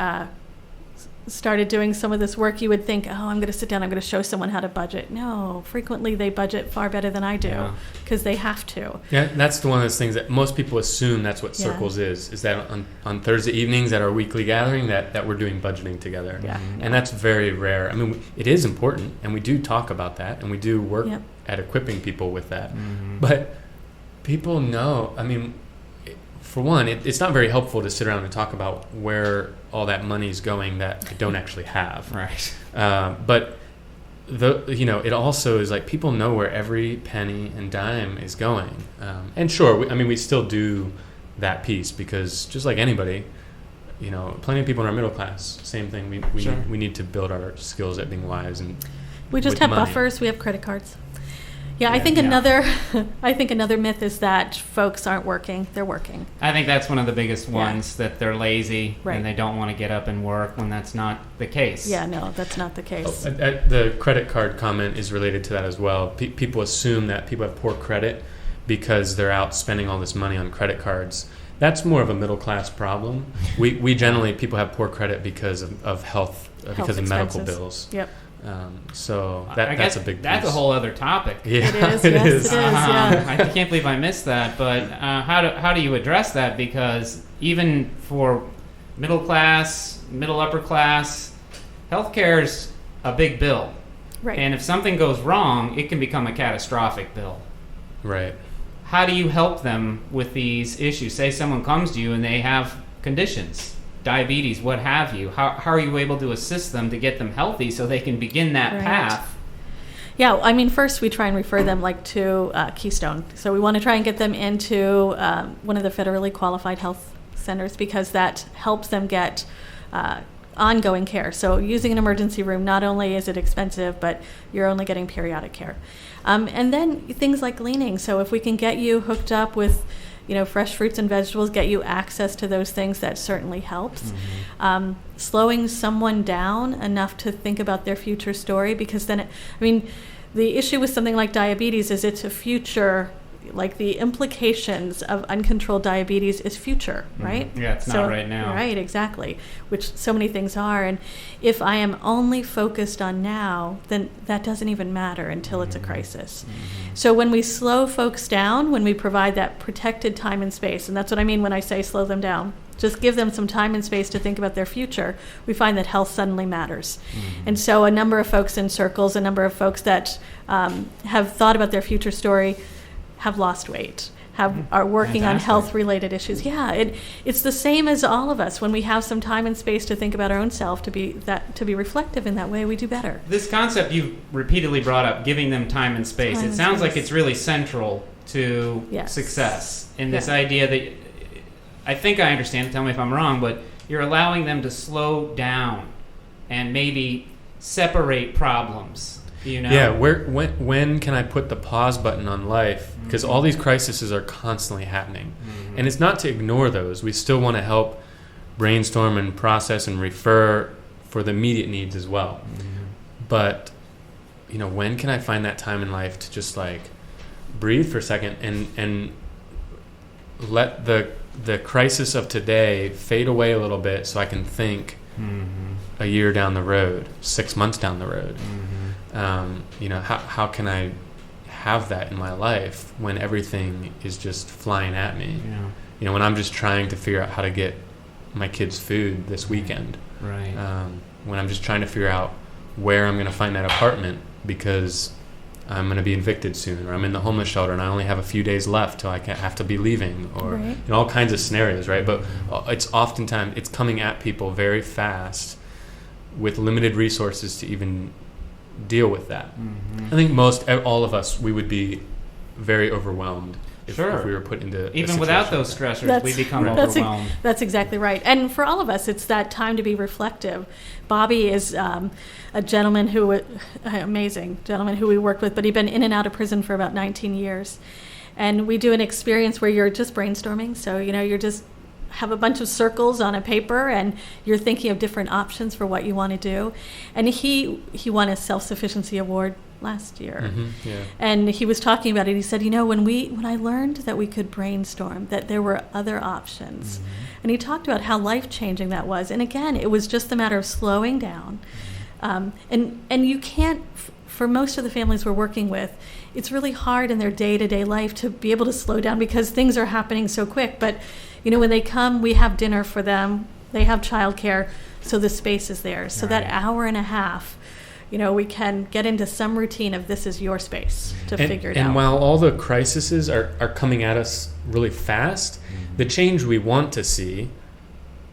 Speaker 2: started doing some of this work. You would think, oh, I'm going to sit down, I'm going to show someone how to budget. No, frequently they budget far better than I do because they have to.
Speaker 3: Yeah, that's one of those things that most people assume that's what Circles is that on Thursday evenings at our weekly gathering that we're doing budgeting together.
Speaker 2: Yeah.
Speaker 3: And that's very rare. I mean, it is important, and we do talk about that, and we do work at equipping people with that. But people know, I mean, for one, it's not very helpful to sit around and talk about where all that money's going that I don't actually have.
Speaker 1: Right.
Speaker 3: But it also is like people know where every penny and dime is going. And sure, we still do that piece because just like anybody, plenty of people in our middle class, same thing. We need to build our skills at being wise, and
Speaker 2: we just have buffers. We have credit cards. Yeah, I think another myth is that folks aren't working. They're working.
Speaker 1: I think that's one of the biggest ones, that they're lazy
Speaker 2: Right.
Speaker 1: and they don't want to get up and work when that's not the case.
Speaker 2: Yeah, no, that's not the case.
Speaker 3: The credit card comment is related to that as well. People assume that people have poor credit because they're out spending all this money on credit cards. That's more of a middle class problem. We generally, people have poor credit because of health, because of medical bills.
Speaker 2: Yep.
Speaker 3: So
Speaker 1: I guess
Speaker 3: that's a big piece.
Speaker 1: That's a whole other topic.
Speaker 3: Yeah,
Speaker 2: It is. Yes, it is. Yeah.
Speaker 1: I can't believe I missed that. But how do you address that? Because even for middle class, middle upper class, healthcare's a big bill.
Speaker 2: Right.
Speaker 1: And if something goes wrong, it can become a catastrophic bill.
Speaker 3: Right.
Speaker 1: How do you help them with these issues? Say someone comes to you and they have conditions, diabetes, what have you. How are you able to assist them to get them healthy so they can begin that path?
Speaker 2: Yeah, I mean, first we try and refer them to Keystone. So we want to try and get them into one of the federally qualified health centers because that helps them get ongoing care. So using an emergency room, not only is it expensive, but you're only getting periodic care. And then things like gleaning. So if we can get you hooked up with fresh fruits and vegetables, get you access to those things, that certainly helps. Slowing someone down enough to think about their future story, because then, the issue with something like diabetes is it's a future, like the implications of uncontrolled diabetes is future, right?
Speaker 1: Yeah, it's not right now.
Speaker 2: Right, exactly, which so many things are. And if I am only focused on now, then that doesn't even matter until it's a crisis. So when we slow folks down, when we provide that protected time and space, and that's what I mean when I say slow them down, just give them some time and space to think about their future, we find that health suddenly matters. And so a number of folks in circles, a number of folks that have thought about their future story have lost weight, are working on health-related issues. Yeah, it's the same as all of us. When we have some time and space to think about our own self, to be reflective in that way, we do better.
Speaker 1: This concept you've repeatedly brought up, giving them time and space, it sounds like it's really central to success. In this idea that, I think I understand, tell me if I'm wrong, but you're allowing them to slow down and maybe separate problems.
Speaker 3: Yeah, when can I put the pause button on life? Because all these crises are constantly happening. And it's not to ignore those. We still want to help brainstorm and process and refer for the immediate needs as well. But, when can I find that time in life to just breathe for a second and let the crisis of today fade away a little bit so I can think a year down the road, 6 months down the road. How can I have that in my life when everything is just flying at me? When I'm just trying to figure out how to get my kids food this weekend.
Speaker 1: Right.
Speaker 3: When I'm just trying to figure out where I'm going to find that apartment because I'm going to be evicted soon, or I'm in the homeless shelter and I only have a few days left till I have to be leaving, or all kinds of scenarios, right? But it's oftentimes it's coming at people very fast with limited resources to even deal with that. I think all of us, we would be very overwhelmed if we were put into
Speaker 1: even without those stressors, we become overwhelmed.
Speaker 2: That's exactly right. And for all of us, it's that time to be reflective. Bobby is a amazing gentleman who we worked with, but he'd been in and out of prison for about 19 years. And we do an experience where you're just brainstorming. So, you're just have a bunch of circles on a paper and you're thinking of different options for what you want to do. And he won a self-sufficiency award last year. And he was talking about it. He said, when I learned that we could brainstorm, that there were other options. And he talked about how life-changing that was. And again, it was just a matter of slowing down. And you can't, for most of the families we're working with, it's really hard in their day-to-day life to be able to slow down because things are happening so quick. But when they come, we have dinner for them. They have childcare, so the space is there. So that hour and a half, we can get into some routine of this is your space to figure it out.
Speaker 3: And while all the crises are coming at us really fast, the change we want to see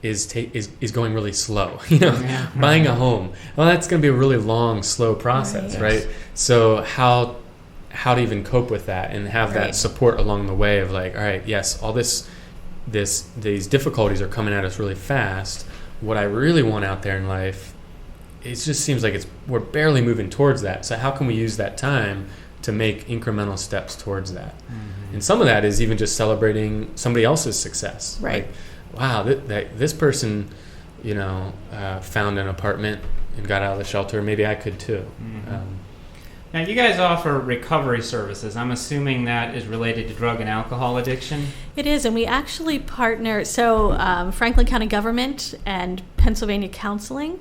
Speaker 3: is going really slow. Buying a home, well, that's going to be a really long, slow process, right? So how to even cope with that and have that support along the way of all right, yes, all these difficulties are coming at us really fast. What I really want out there in life, it just seems like we're barely moving towards that. So how can we use that time to make incremental steps towards that? And some of that is even just celebrating somebody else's success.
Speaker 2: Right.
Speaker 3: Wow, this person, found an apartment and got out of the shelter. Maybe I could too.
Speaker 1: Now, you guys offer recovery services. I'm assuming that is related to drug and alcohol addiction?
Speaker 2: It is, and we actually partner. So Franklin County Government and Pennsylvania Counseling,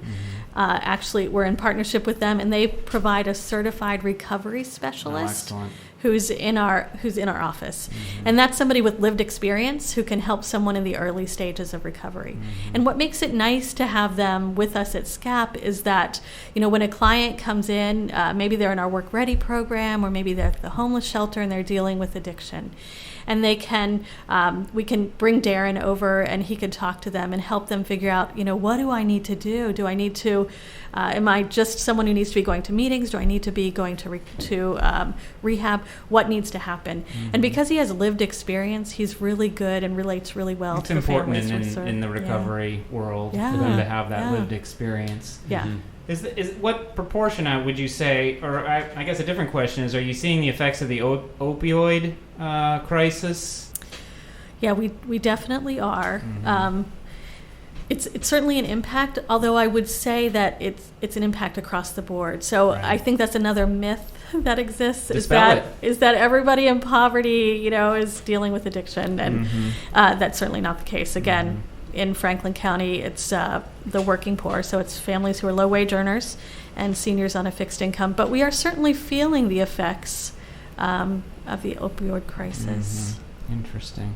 Speaker 2: actually, we're in partnership with them, and they provide a certified recovery specialist who's in our office. And that's somebody with lived experience who can help someone in the early stages of recovery. And what makes it nice to have them with us at SCCAP is that, when a client comes in, maybe they're in our Work Ready program, or maybe they're at the homeless shelter and they're dealing with addiction. And we can bring Darren over and he can talk to them and help them figure out, what do I need to do? Do I need to, am I just someone who needs to be going to meetings? Do I need to be going to rehab? What needs to happen? And because he has lived experience, he's really good and relates really well to families.
Speaker 1: It's important in the recovery world for them to have that lived experience. Is what proportion would you say, or I guess a different question is, are you seeing the effects of the opioid crisis?
Speaker 2: Yeah, we definitely are. It's certainly an impact, although I would say that it's an impact across the board. So I think that's another myth that exists
Speaker 1: Dispel
Speaker 2: is that everybody in poverty, is dealing with addiction, and that's certainly not the case. Again, in Franklin County, it's the working poor, so it's families who are low-wage earners and seniors on a fixed income. But we are certainly feeling the effects of the opioid crisis.
Speaker 1: Interesting.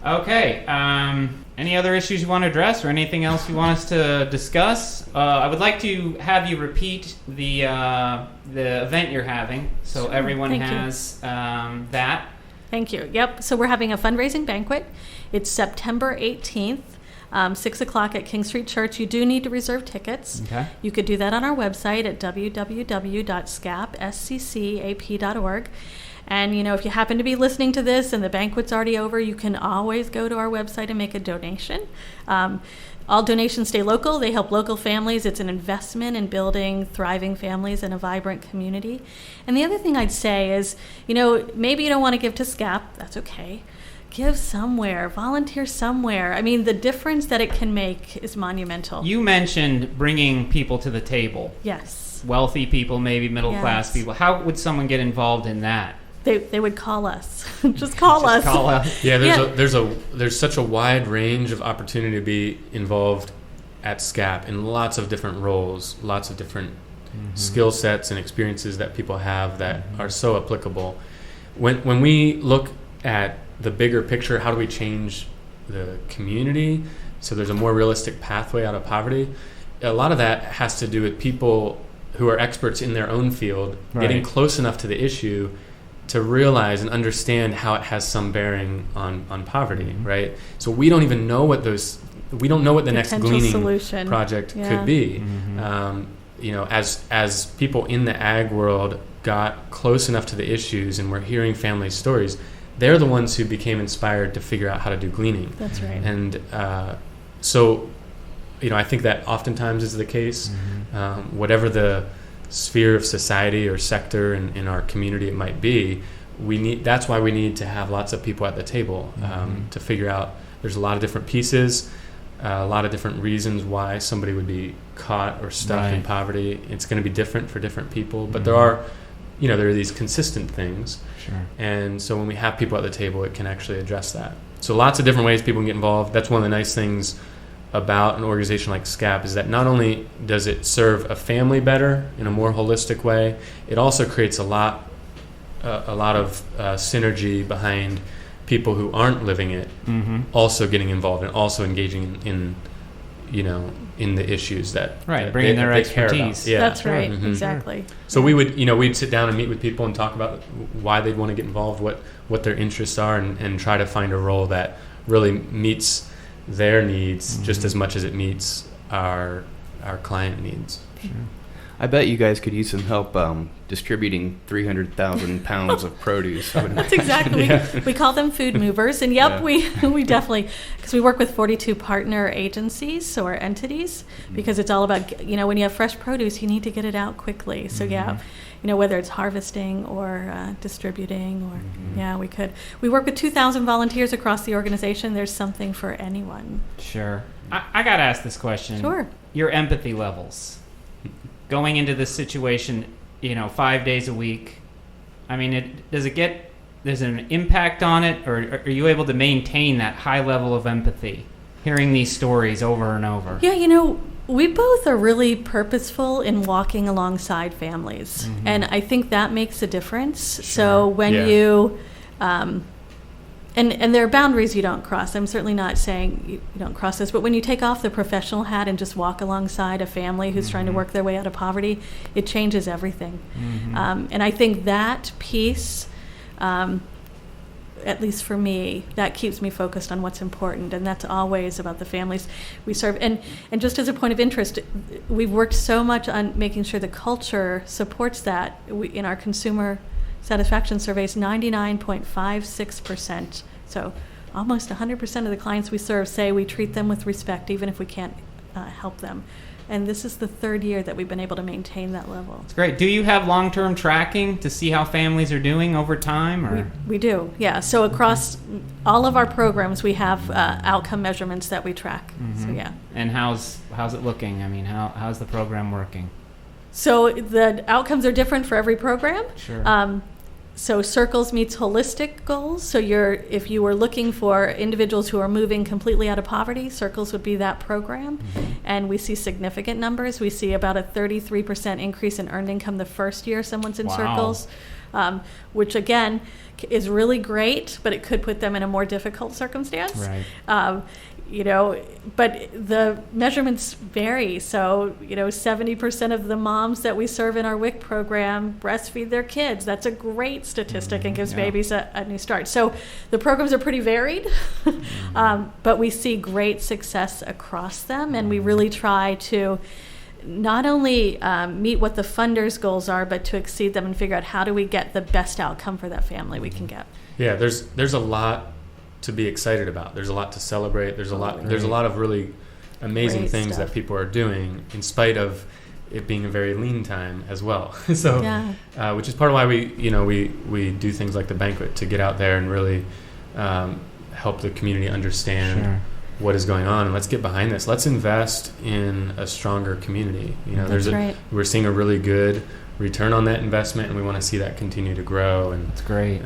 Speaker 1: Okay. Any other issues you want to address, or anything else you want us to discuss? I would like to have you repeat the event you're having, so
Speaker 2: Sure.
Speaker 1: everyone
Speaker 2: Thank
Speaker 1: has that.
Speaker 2: Thank you. Yep. So we're having a fundraising banquet. It's September 18th, 6 o'clock at King Street Church. You do need to reserve tickets.
Speaker 1: Okay.
Speaker 2: You could do that on our website at www.SCCAP.org. And, if you happen to be listening to this and the banquet's already over, you can always go to our website and make a donation. All donations stay local. They help local families. It's an investment in building thriving families and a vibrant community. And the other thing I'd say is, maybe you don't want to give to SCCAP. That's okay. Give somewhere. Volunteer somewhere. I mean, the difference that it can make is monumental.
Speaker 1: You mentioned bringing people to the table.
Speaker 2: Yes.
Speaker 1: Wealthy people, maybe middle-class
Speaker 2: Yes.
Speaker 1: people. How would someone get involved in that?
Speaker 2: They would call us. Just call us.
Speaker 1: Call us.
Speaker 3: Yeah, there's such a wide range of opportunity to be involved at SCCAP in lots of different roles, lots of different skill sets and experiences that people have that are so applicable. When we look at the bigger picture, how do we change the community so there's a more realistic pathway out of poverty? A lot of that has to do with people who are experts in their own field getting close enough to the issue to realize and understand how it has some bearing on poverty, right? So we don't even know what the next gleaning
Speaker 2: solution
Speaker 3: project could be. As people in the ag world got close enough to the issues and were hearing family stories, they're the ones who became inspired to figure out how to do gleaning.
Speaker 2: That's right.
Speaker 3: And I think that oftentimes is the case. Whatever the sphere of society or sector in our community it might be, that's why we need to have lots of people at the table to figure out. There's a lot of different pieces, a lot of different reasons why somebody would be caught or stuck in poverty. It's going to be different for different people, but there are these consistent things.
Speaker 1: Sure.
Speaker 3: And so when we have people at the table, it can actually address that. So lots of different ways people can get involved. That's one of the nice things about an organization like SCCAP is that not only does it serve a family better in a more holistic way, it also creates a lot of synergy behind people who aren't living it, also getting involved and also engaging in the issues that
Speaker 1: bringing their
Speaker 3: they care about.
Speaker 2: expertise.
Speaker 3: Yeah.
Speaker 2: That's right. Exactly.
Speaker 3: So we'd sit down and meet with people and talk about why they'd want to get involved, what their interests are, and try to find a role that really meets their needs just as much as it meets our client needs.
Speaker 1: Sure.
Speaker 4: I bet you guys could use some help distributing 300,000 pounds of produce.
Speaker 2: That's exactly. We call them food movers, and we definitely, because we work with 42 partner agencies or entities, because it's all about when you have fresh produce, you need to get it out quickly. So whether it's harvesting or distributing, or we work with 2,000 volunteers across the organization. There's something for anyone.
Speaker 1: Sure. I got to ask this question.
Speaker 2: Sure.
Speaker 1: Your empathy levels going into this situation, 5 days a week. I mean, there's an impact on it, or are you able to maintain that high level of empathy, hearing these stories over and over?
Speaker 2: Yeah, we both are really purposeful in walking alongside families, and I think that makes a difference.
Speaker 1: Sure.
Speaker 2: So when you, and there are boundaries you don't cross. I'm certainly not saying you don't cross this, but when you take off the professional hat and just walk alongside a family who's trying to work their way out of poverty, it changes everything. And I think that piece, at least for me, that keeps me focused on what's important, and that's always about the families we serve. And just as a point of interest, we've worked so much on making sure the culture supports that. In our consumer satisfaction surveys, 99.56%, so almost 100% of the clients we serve say we treat them with respect, even if we can't help them. And this is the third year that we've been able to maintain that level.
Speaker 1: That's great. Do you have long-term tracking to see how families are doing over time? Or?
Speaker 2: We do, yeah. So across all of our programs, we have outcome measurements that we track. So yeah.
Speaker 1: And how's it looking? I mean, how's the program working?
Speaker 2: So the outcomes are different for every program.
Speaker 1: Sure.
Speaker 2: So Circles meets holistic goals. So if you were looking for individuals who are moving completely out of poverty, Circles would be that program.
Speaker 1: Mm-hmm.
Speaker 2: And we see significant numbers. We see about a 33% increase in earned income the first year someone's in
Speaker 1: Wow.
Speaker 2: Circles, which again is really great, but it could put them in a more difficult circumstance.
Speaker 1: Right.
Speaker 2: But the measurements vary. So, 70% of the moms that we serve in our WIC program breastfeed their kids. That's a great statistic and gives
Speaker 1: yeah.
Speaker 2: babies a new start. So the programs are pretty varied, but we see great success across them, and we really try to not only meet what the funders' goals are, but to exceed them and figure out how do we get the best outcome for that family we can get.
Speaker 3: Yeah, there's a lot to be excited about. There's a lot to celebrate. There's a lot of really amazing
Speaker 2: Great
Speaker 3: things
Speaker 2: stuff.
Speaker 3: that people are doing in spite of it being a very lean time as well. So,
Speaker 2: Yeah.
Speaker 3: Which is part of why we do things like the banquet, to get out there and really help the community understand
Speaker 1: Sure.
Speaker 3: what is going on, and let's get behind this. Let's invest in a stronger community.
Speaker 2: That's right.
Speaker 3: We're seeing a really good return on that investment, and we want to see that continue to grow. And
Speaker 1: That's great.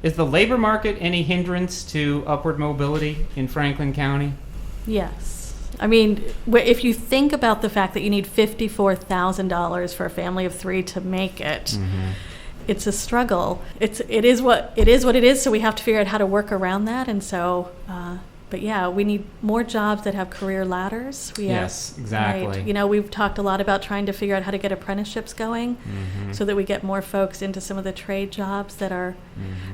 Speaker 1: Is the labor market any hindrance to upward mobility in Franklin County?
Speaker 2: Yes. I mean, if you think about the fact that you need $54,000 for a family of three to make it, it's a struggle. It is what it is. So we have to figure out how to work around that. And so, but yeah, we need more jobs that have career ladders.
Speaker 1: Yes, exactly.
Speaker 2: Right. We've talked a lot about trying to figure out how to get apprenticeships going so that we get more folks into some of the trade jobs that are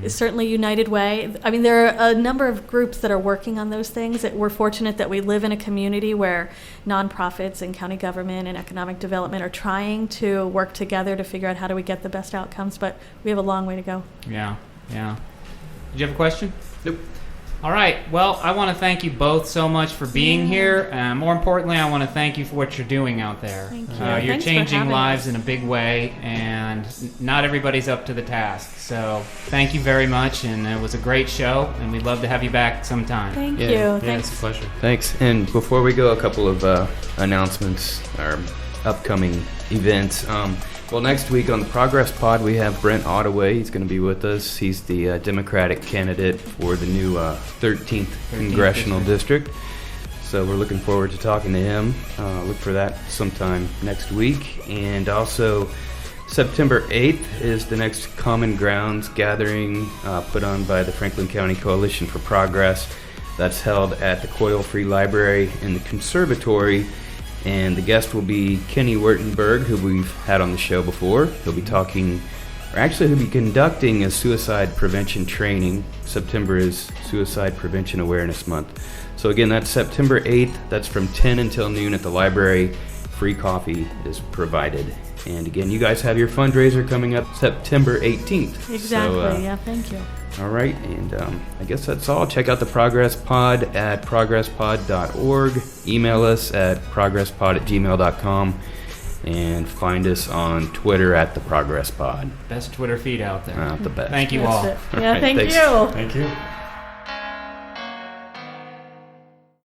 Speaker 2: certainly United Way. I mean, there are a number of groups that are working on those things. We're fortunate that we live in a community where nonprofits and county government and economic development are trying to work together to figure out how do we get the best outcomes, but we have a long way to go.
Speaker 1: Yeah. Did you have a question?
Speaker 4: Nope.
Speaker 1: All right. Well, I want to thank you both so much for being here. More importantly, I want to thank you for what you're doing out there.
Speaker 2: Thank you.
Speaker 1: You're
Speaker 2: Thanks for
Speaker 1: changing
Speaker 2: having
Speaker 1: lives
Speaker 2: us.
Speaker 1: in a big way, and not everybody's up to the task. So thank you very much, and it was a great show, and we'd love to have you back sometime.
Speaker 2: Thank
Speaker 4: Yeah.
Speaker 2: you.
Speaker 3: yeah,
Speaker 2: Thanks.
Speaker 3: it's a pleasure.
Speaker 4: Thanks. And before we go, a couple of announcements or upcoming events. Well, next week on the Progress Pod, we have Brent Ottaway. He's going to be with us. He's the Democratic candidate for the new 13th Congressional District. So we're looking forward to talking to him. Look for that sometime next week. And also, September 8th is the next Common Grounds gathering put on by the Franklin County Coalition for Progress. That's held at the Coyle Free Library in the Conservatory. And the guest will be Kenny Wertenberg, who we've had on the show before. He'll be he'll be conducting a suicide prevention training. September is Suicide Prevention Awareness Month. So again, that's September 8th. That's from 10 until noon at the library. Free coffee is provided. And again, you guys have your fundraiser coming up September 18th.
Speaker 2: Exactly.
Speaker 4: So,
Speaker 2: Yeah, thank you.
Speaker 4: all right, and I guess that's all. Check out the Progress Pod at progresspod.org. Email us at progresspod@gmail.com. And find us on Twitter at the Progress Pod.
Speaker 1: Best Twitter feed out there.
Speaker 4: The best.
Speaker 1: Thank you
Speaker 2: That's
Speaker 1: all.
Speaker 2: it. Yeah,
Speaker 4: All right,
Speaker 2: thank
Speaker 4: thanks.
Speaker 2: you.
Speaker 3: Thank you.